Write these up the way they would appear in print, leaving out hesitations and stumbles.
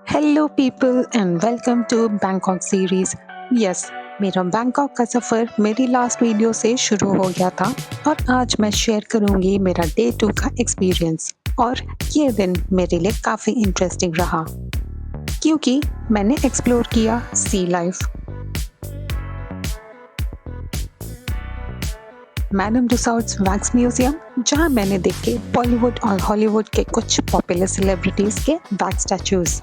Hello people and welcome to Bangkok series. Yes, मेरा Bangkok का सफ़र मेरी लास्ट वीडियो से शुरू हो गया था और आज मैं शेयर करूंगी मेरा डे 2 का एक्सपीरियंस। और ये दिन मेरे लिए काफ़ी इंटरेस्टिंग रहा क्योंकि मैंने एक्सप्लोर किया सी लाइफ, मैडम तुसाड्स वैक्स म्यूजियम, जहां मैंने देखे बॉलीवुड और हॉलीवुड के कुछ पॉपुलर सेलिब्रिटीज के वैक्स स्टैचूज।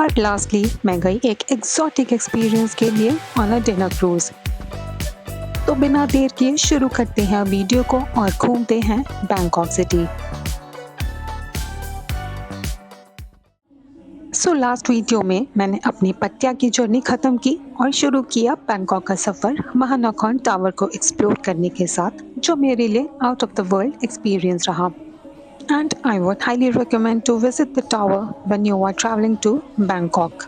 और लास्टली मैं गई एक एक्सोटिक एक्सपीरियंस के लिए ऑन अ डिनर क्रूज। तो बिना देर किए शुरू करते हैं वीडियो को और घूमते हैं Bangkok city. So last video में मैंने अपनी पट्टिया की जर्नी ख़त्म की और शुरू किया बैंकॉक का सफ़र महानखोन टावर को एक्सप्लोर करने के साथ, जो मेरे लिए out of the world experience रहा। And I would highly recommend to visit the tower when you are traveling to Bangkok.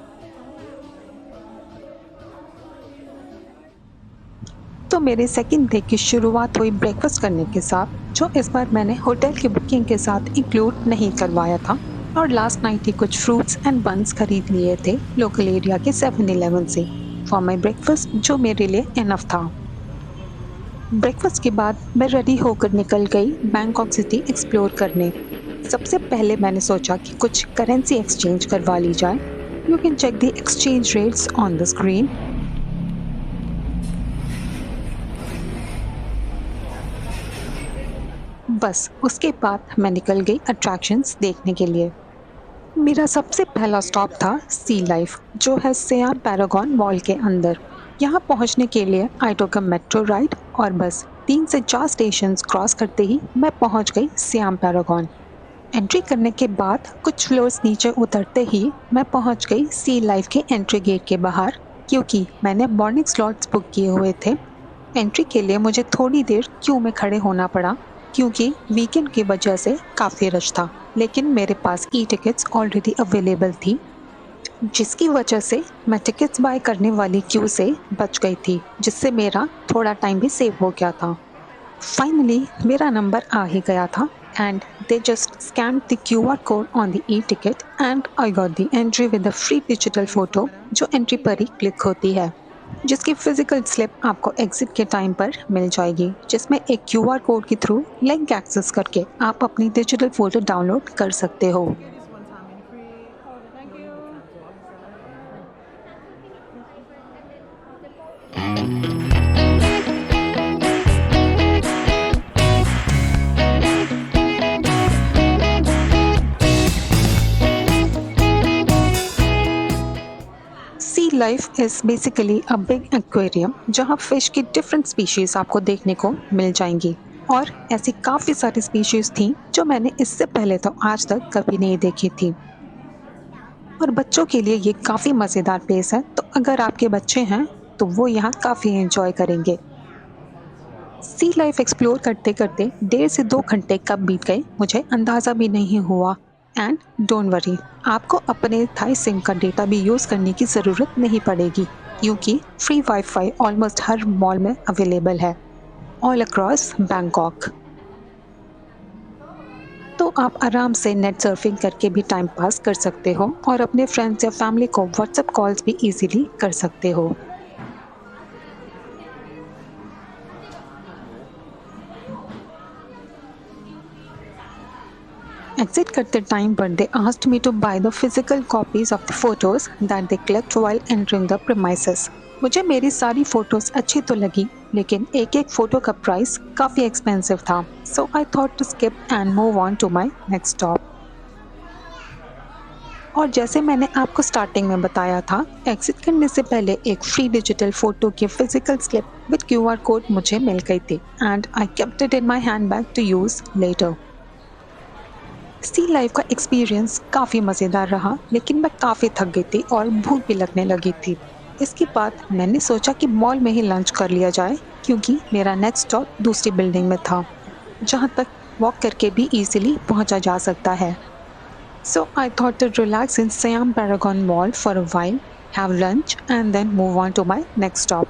तो मेरे सेकेंड डे की शुरुआत हुई ब्रेकफास्ट करने के साथ, जो इस बार मैंने होटल की बुकिंग के साथ इंक्लूड नहीं करवाया था, और लास्ट नाइट ही कुछ फ्रूट्स एंड बन्स खरीद लिए थे लोकल एरिया के 7-Eleven से फॉर माई ब्रेकफास्ट, जो मेरे लिए इनफ था। ब्रेकफास्ट के बाद मैं रेडी होकर निकल गई बैंकॉक सिटी एक्सप्लोर करने। सबसे पहले मैंने सोचा कि कुछ करेंसी एक्सचेंज करवा ली जाए। You can check the exchange rates on the screen. बस उसके बाद मैं निकल गई अट्रैक्शंस देखने के लिए। मेरा सबसे पहला स्टॉप था सी लाइफ, जो है सियाम पैरागॉन मॉल के अंदर। यहाँ पहुँचने के लिए आई टुक अ मेट्रो राइड और बस 3 से 4 स्टेशंस क्रॉस करते ही मैं पहुँच गई सियाम पैरागॉन। एंट्री करने के बाद कुछ फ्लोर्स नीचे उतरते ही मैं पहुँच गई सी लाइफ के एंट्री गेट के बाहर, क्योंकि मैंने मॉर्निंग स्लॉट्स बुक किए हुए थे। एंट्री के लिए मुझे थोड़ी देर क्यू में खड़े होना पड़ा क्योंकि वीकेंड की वजह से काफ़ी रश था, लेकिन मेरे पास ई टिकट्स ऑलरेडी अवेलेबल थी, जिसकी वजह से मैं टिकट्स बाय करने वाली क्यू से बच गई थी, जिससे मेरा थोड़ा टाइम भी सेव हो गया था। फाइनली मेरा नंबर आ ही गया था and they just scan the QR code on the e ticket and I got the entry with the free digital photo, जो एंट्री पर ही क्लिक होती है, जिसकी फिजिकल स्लिप आपको एग्जिट के टाइम पर मिल जाएगी, जिसमें एक QR कोड के थ्रू लिंक एक्सेस करके आप अपनी डिजिटल फ़ोटो डाउनलोड कर सकते हो। Sea life is basically a big aquarium, जहाँ फिश की डिफरेंट स्पीशीज़ आपको देखने को मिल जाएंगी, और ऐसी काफ़ी सारी स्पीशीज़ थी जो मैंने इससे पहले तो आज तक कभी नहीं देखी थी। और बच्चों के लिए ये काफ़ी मज़ेदार प्लेस है, तो अगर आपके बच्चे हैं तो वो यहाँ काफ़ी एंजॉय करेंगे। सी लाइफ एक्सप्लोर करते करते 1.5 से 2 घंटे कब बीत गए मुझे अंदाज़ा भी नहीं हुआ। एंड डोंट वरी, आपको अपने थाई सिम का डेटा भी यूज़ करने की ज़रूरत नहीं पड़ेगी, क्योंकि फ्री वाईफाई ऑलमोस्ट हर मॉल में अवेलेबल है ऑल अक्रॉस बैंकॉक। तो आप आराम से नेट सर्फिंग करके भी टाइम पास कर सकते हो और अपने फ्रेंड्स या फैमिली को व्हाट्सएप कॉल्स भी इजीली कर सकते हो। Exit करते टाइम पर they asked me to buy the physical copies of the photos that they collect while entering the premises. मुझे मेरी सारी फ़ोटोज़ अच्छी तो लगी, लेकिन एक एक फ़ोटो का प्राइस काफ़ी एक्सपेंसिव था, so I thought to skip and move on to my next stop. और जैसे मैंने आपको स्टार्टिंग में बताया था, एग्जिट करने से पहले एक फ्री डिजिटल फ़ोटो की physical slip with QR code मुझे मिल गई थी and I kept it in my handbag to use later. Sea life का एक्सपीरियंस काफ़ी मज़ेदार रहा, लेकिन मैं काफ़ी थक गई थी और भूख भी लगने लगी थी। इसके बाद मैंने सोचा कि मॉल में ही लंच कर लिया जाए, क्योंकि मेरा नेक्स्ट स्टॉप दूसरी बिल्डिंग में था, जहाँ तक वॉक करके भी इजीली पहुँचा जा सकता है। So I thought to relax in Siam Paragon mall for a while, have lunch and then move on to my next stop.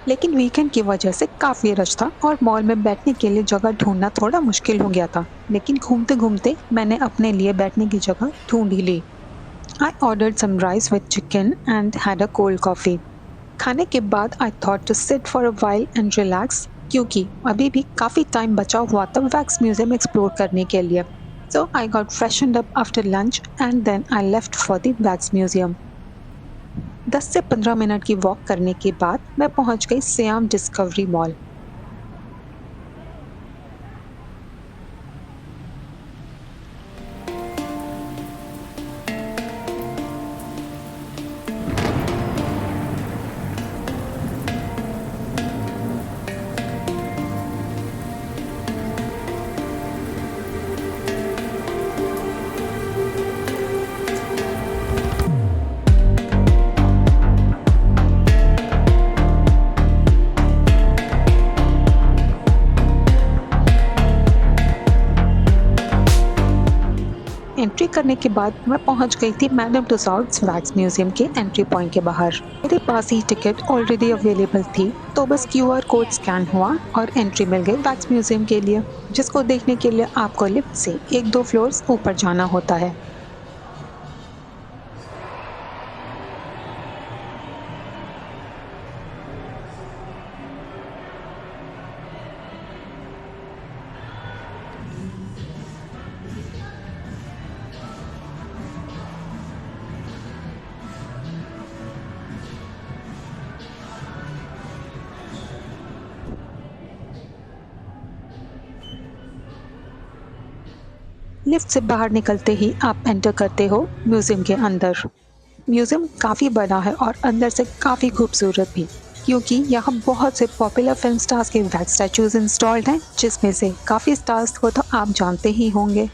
लेकिन वीकेंड की वजह से काफ़ी रश था और मॉल में बैठने के लिए जगह ढूंढना थोड़ा मुश्किल हो गया था। लेकिन घूमते घूमते मैंने अपने लिए बैठने की जगह ढूंढ ही ली। I ordered some rice with chicken and had a cold coffee. खाने के बाद I thought to sit for a while and relax, क्योंकि अभी भी काफ़ी टाइम बचा हुआ था वैक्स म्यूजियम एक्सप्लोर करने के लिए। So I got freshened up after lunch and then I left for the wax museum. 10 से 15 मिनट की वॉक करने के बाद मैं पहुंच गई सियाम डिस्कवरी मॉल। एंट्री करने के बाद मैं पहुंच गई थी मैडम तुसाड्स वैक्स म्यूजियम के एंट्री पॉइंट के बाहर। मेरे पास ही टिकट ऑलरेडी अवेलेबल थी, तो बस क्यूआर कोड स्कैन हुआ और एंट्री मिल गई वैक्स म्यूजियम के लिए, जिसको देखने के लिए आपको लिफ्ट से एक दो फ्लोर्स ऊपर जाना होता है। लिफ्ट से बाहर निकलते ही आप एंटर करते हो म्यूजियम के अंदर। म्यूजियम काफ़ी बड़ा है और अंदर से काफ़ी खूबसूरत भी, क्योंकि यहाँ बहुत से पॉपुलर फिल्म स्टार्स के वैक्स स्टैचूज इंस्टॉल्ड हैं, जिसमें से काफ़ी स्टार्स को तो आप जानते ही होंगे,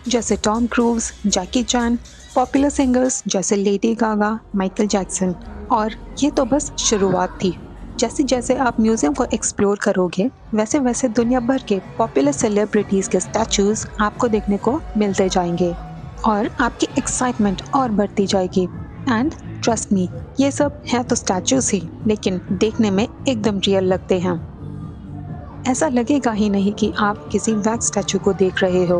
जैसे टॉम क्रूज, जैकी चैन, पॉपुलर सिंगर्स जैसे लेडी गागा, माइकल जैक्सन। और ये तो बस शुरुआत थी। जैसे जैसे आप म्यूजियम को एक्सप्लोर करोगे, वैसे वैसे दुनिया भर के पॉपुलर सेलिब्रिटीज़ के स्टैचूज आपको देखने को मिलते जाएंगे और आपकी एक्साइटमेंट और बढ़ती जाएगी। एंड ट्रस्ट मी, ये सब है तो स्टैचूज ही, लेकिन देखने में एकदम रियल लगते हैं। ऐसा लगेगा ही नहीं कि आप किसी वैक्स स्टैचू को देख रहे हो।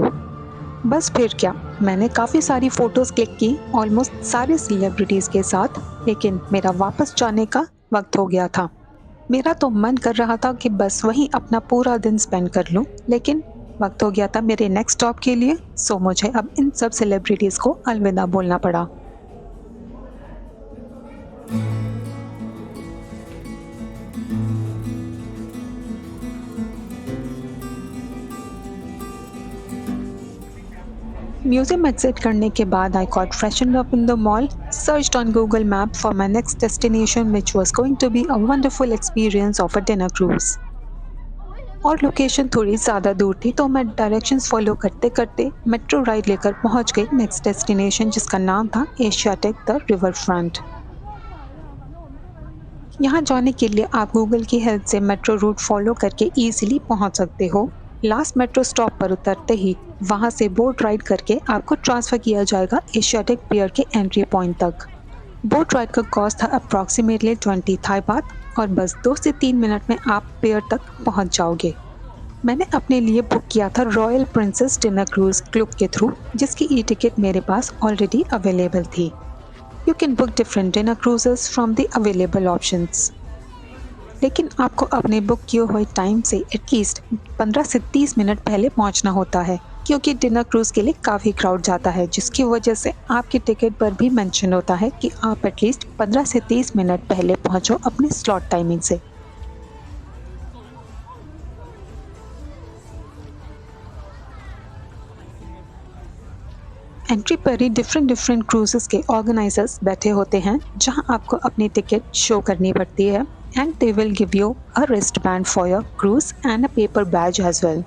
बस फिर क्या, मैंने काफ़ी सारी फ़ोटोज़ क्लिक की ऑलमोस्ट सारे सेलिब्रिटीज़ के साथ, लेकिन मेरा वापस जाने का वक्त हो गया था। मेरा तो मन कर रहा था कि बस वहीं अपना पूरा दिन स्पेंड कर लूं, लेकिन वक्त हो गया था मेरे नेक्स्ट स्टॉप के लिए, सो मुझे अब इन सब सेलिब्रिटीज़ को अलविदा बोलना पड़ा। म्यूजियम एग्जिट करने के बाद I got freshened up in the mall, searched on Google Map for my next destination, which was going to be a wonderful experience of a dinner cruise. और लोकेशन थोड़ी ज़्यादा दूर थी, तो मैं डायरेक्शंस फॉलो करते करते मेट्रो राइड लेकर पहुंच गई नेक्स्ट डेस्टिनेशन, जिसका नाम था एशियाटिक द रिवर फ्रंट। यहाँ जाने के लिए आप गूगल की हेल्प से मेट्रो रूट फॉलो करके ईजिली पहुँच सकते हो। लास्ट मेट्रो स्टॉप पर उतरते ही वहाँ से बोट राइड करके आपको ट्रांसफ़र किया जाएगा एशियाटिक पियर के एंट्री पॉइंट तक। बोट राइड का कॉस्ट था अप्रॉक्सीमेटली 20 थाई बात, और बस 2 से 3 मिनट में आप पियर तक पहुँच जाओगे। मैंने अपने लिए बुक किया था royal princess dinner cruise club के थ्रू, जिसकी ई टिकट मेरे पास ऑलरेडी अवेलेबल थी। You can book different dinner cruises from the available options, लेकिन आपको अपने बुक किए हुए टाइम से एटलीस्ट 15 से 30 मिनट पहले पहुंचना होता है, क्योंकि डिनर क्रूज़ के लिए काफ़ी क्राउड जाता है, जिसकी वजह से आपकी टिकट पर भी मेंशन होता है कि आप एटलीस्ट 15 से 30 मिनट पहले पहुंचो अपने स्लॉट टाइमिंग से। एंट्री पर ही डिफरेंट डिफरेंट क्रूजेस के ऑर्गेनाइजर्स बैठे होते हैं, जहां आपको अपनी टिकट शो करनी पड़ती है, and they will give you a wrist band for your cruise and a paper badge as well.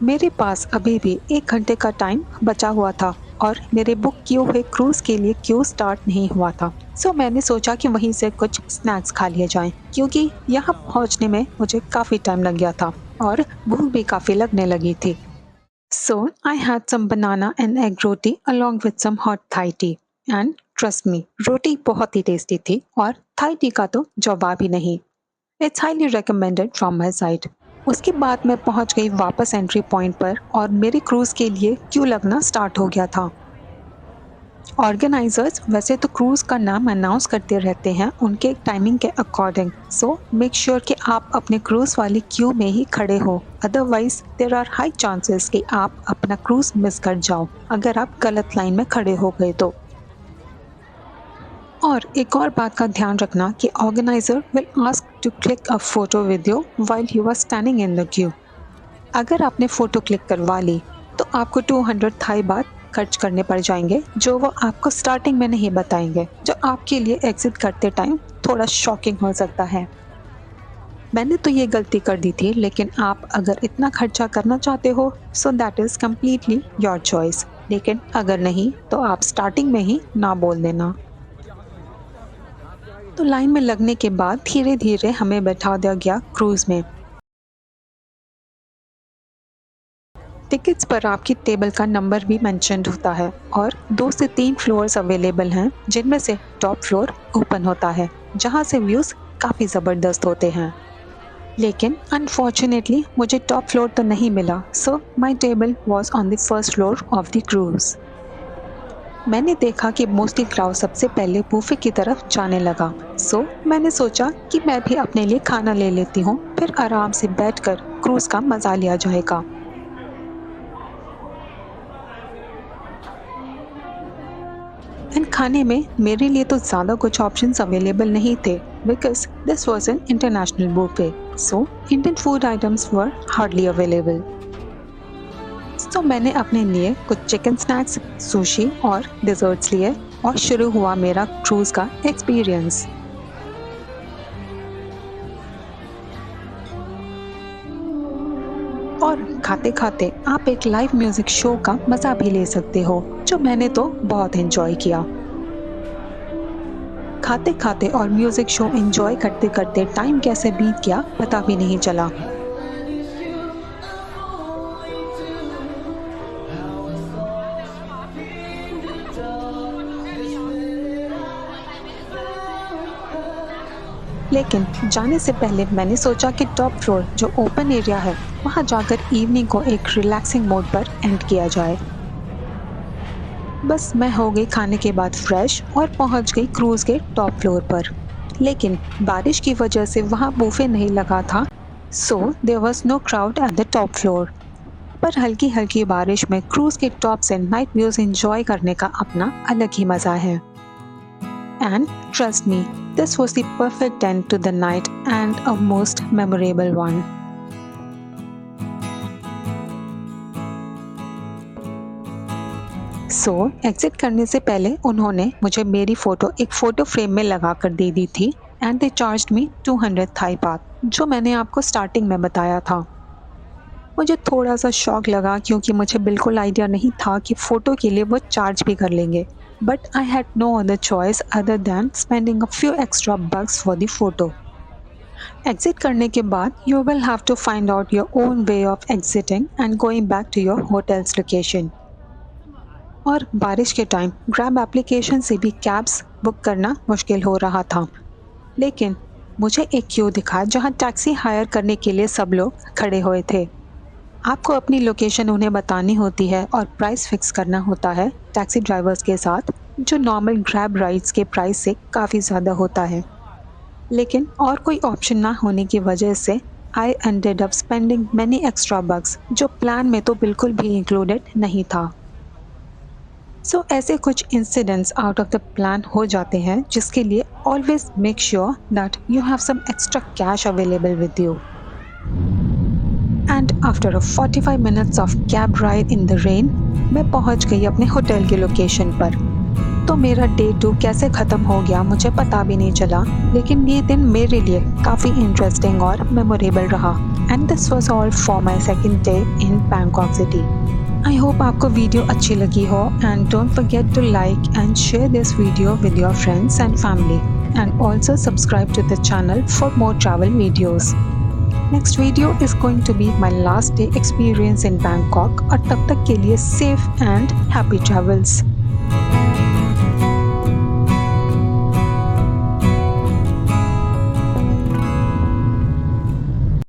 मेरे पास अभी भी 1 घंटे का टाइम बचा हुआ था और मेरे बुक किए हुए क्रूज के लिए क्यू स्टार्ट नहीं हुआ था, सो मैंने सोचा कि वहीं से कुछ स्नैक्स खा लिए जाएं, क्योंकि यहाँ पहुँचने में मुझे काफ़ी टाइम लग गया था और भूख भी काफ़ी लगने लगी थी। So I had some banana and egg roti along with some hot Thai tea. And trust me, रोटी बहुत ही टेस्टी थी और थाई टी का तो जवाब ही नहीं। It's highly recommended from my side. उसके बाद मैं पहुंच गई वापस एंट्री पॉइंट पर और मेरे क्रूज़ के लिए क्यू लगना स्टार्ट हो गया था। ऑर्गेनाइजर्स वैसे तो क्रूज़ का नाम अनाउंस करते रहते हैं उनके टाइमिंग के अकॉर्डिंग, सो मेक श्योर कि आप अपने क्रूज़ वाली क्यू में ही खड़े हो, otherwise there are high chances कि आप अपना क्रूज़ मिस कर जाओ अगर आप गलत लाइन में खड़े हो गए तो। और एक और बात का ध्यान रखना कि organiser will ask to click a photo with you while you are standing in the queue. अगर आपने फ़ोटो क्लिक करवा ली तो आपको 200 थाई बात खर्च करने पड़ जाएंगे, जो वो आपको स्टार्टिंग में नहीं बताएंगे, जो आपके लिए एग्जिट करते टाइम थोड़ा शॉकिंग हो सकता है। मैंने तो ये गलती कर दी थी, लेकिन आप अगर इतना खर्चा करना चाहते हो so that is completely your choice, लेकिन अगर नहीं तो आप स्टार्टिंग में ही ना बोल देना। तो लाइन में लगने के बाद धीरे धीरे हमें बैठा दिया गया क्रूज़ में। टिकट्स पर आपकी टेबल का नंबर भी मेंशन्ड होता है और 2 से 3 फ्लोर्स अवेलेबल हैं, जिनमें से टॉप फ्लोर ओपन होता है जहां से व्यूज़ काफ़ी ज़बरदस्त होते हैं। लेकिन अनफॉर्चुनेटली मुझे टॉप फ्लोर तो नहीं मिला, so my table was on the first floor of the cruise. मैंने देखा कि मोस्टली क्राउड सबसे पहले बूफे की तरफ जाने लगा, सो मैंने सोचा कि मैं भी अपने लिए खाना ले लेती हूँ, फिर आराम से बैठकर क्रूज़ का मज़ा लिया जाएगा। एंड खाने में मेरे लिए तो ज़्यादा कुछ ऑप्शंस अवेलेबल नहीं थे, because this was an international buffet, so Indian food items were hardly available. तो मैंने अपने लिए कुछ चिकन स्नैक्स, सुशी और डिज़र्ट्स लिए और शुरू हुआ मेरा क्रूज़ का एक्सपीरियंस। और खाते खाते आप एक लाइव म्यूज़िक शो का मज़ा भी ले सकते हो, जो मैंने तो बहुत एंजॉय किया। खाते खाते और म्यूज़िक शो एंजॉय करते करते टाइम कैसे बीत गया पता भी नहीं चला। लेकिन जाने से पहले मैंने सोचा कि टॉप फ्लोर जो ओपन एरिया है वहाँ जाकर इवनिंग को एक रिलैक्सिंग मोड पर एंड किया जाए। बस मैं हो गई खाने के बाद फ्रेश और पहुँच गई क्रूज़ के टॉप फ्लोर पर, लेकिन बारिश की वजह से वहाँ बूफे नहीं लगा था, so there was no crowd at the top floor. पर हल्की हल्की बारिश में क्रूज़ के टॉप से नाइट व्यूज़ एंजॉय करने का अपना अलग ही मज़ा है। And trust me, this was the perfect end to the night and a most memorable one. So, exit करने से पहले उन्होंने मुझे मेरी फ़ोटो एक फ़ोटो फ्रेम में लगा कर दे दी थी and they charged me 200 Thai baht, जो मैंने आपको स्टार्टिंग में बताया था। मुझे थोड़ा सा शॉक लगा क्योंकि मुझे बिल्कुल आइडिया नहीं था कि फ़ोटो के लिए वो चार्ज भी कर लेंगे, but I had no other choice other than spending a few extra bucks for the photo. Exit करने के बाद you will have to find out your own way of exiting and going back to your hotel's location. और बारिश के time grab application से भी cabs book करना मुश्किल हो रहा था, लेकिन मुझे एक क्यू दिखा जहाँ टैक्सी हायर करने के लिए सब लोग खड़े हुए थे। आपको अपनी लोकेशन उन्हें बतानी होती है और प्राइस फिक्स करना होता है टैक्सी ड्राइवर्स के साथ, जो नॉर्मल ग्रैब राइड्स के प्राइस से काफ़ी ज़्यादा होता है। लेकिन और कोई ऑप्शन ना होने की वजह से I ended up spending many extra bucks, जो प्लान में तो बिल्कुल भी इंक्लूडेड नहीं था। सो ऐसे कुछ incidents out of the plan हो जाते हैं, जिसके लिए always make sure that you have some extra cash available with you. And after 45 minutes of cab ride in the rain मैं पहुंच गई अपने होटल के लोकेशन पर। तो मेरा डे 2 कैसे ख़त्म हो गया मुझे पता भी नहीं चला, लेकिन ये दिन मेरे लिए काफ़ी इंटरेस्टिंग और मेमोरेबल रहा। And this was all for my second day in Bangkok city. I hope आपको वीडियो अच्छी लगी हो, and don't forget to like and share this video with your friends and family, and also subscribe to the channel for more travel videos. Next video is going to be my last day experience in Bangkok, और तब तक के लिए safe and happy travels.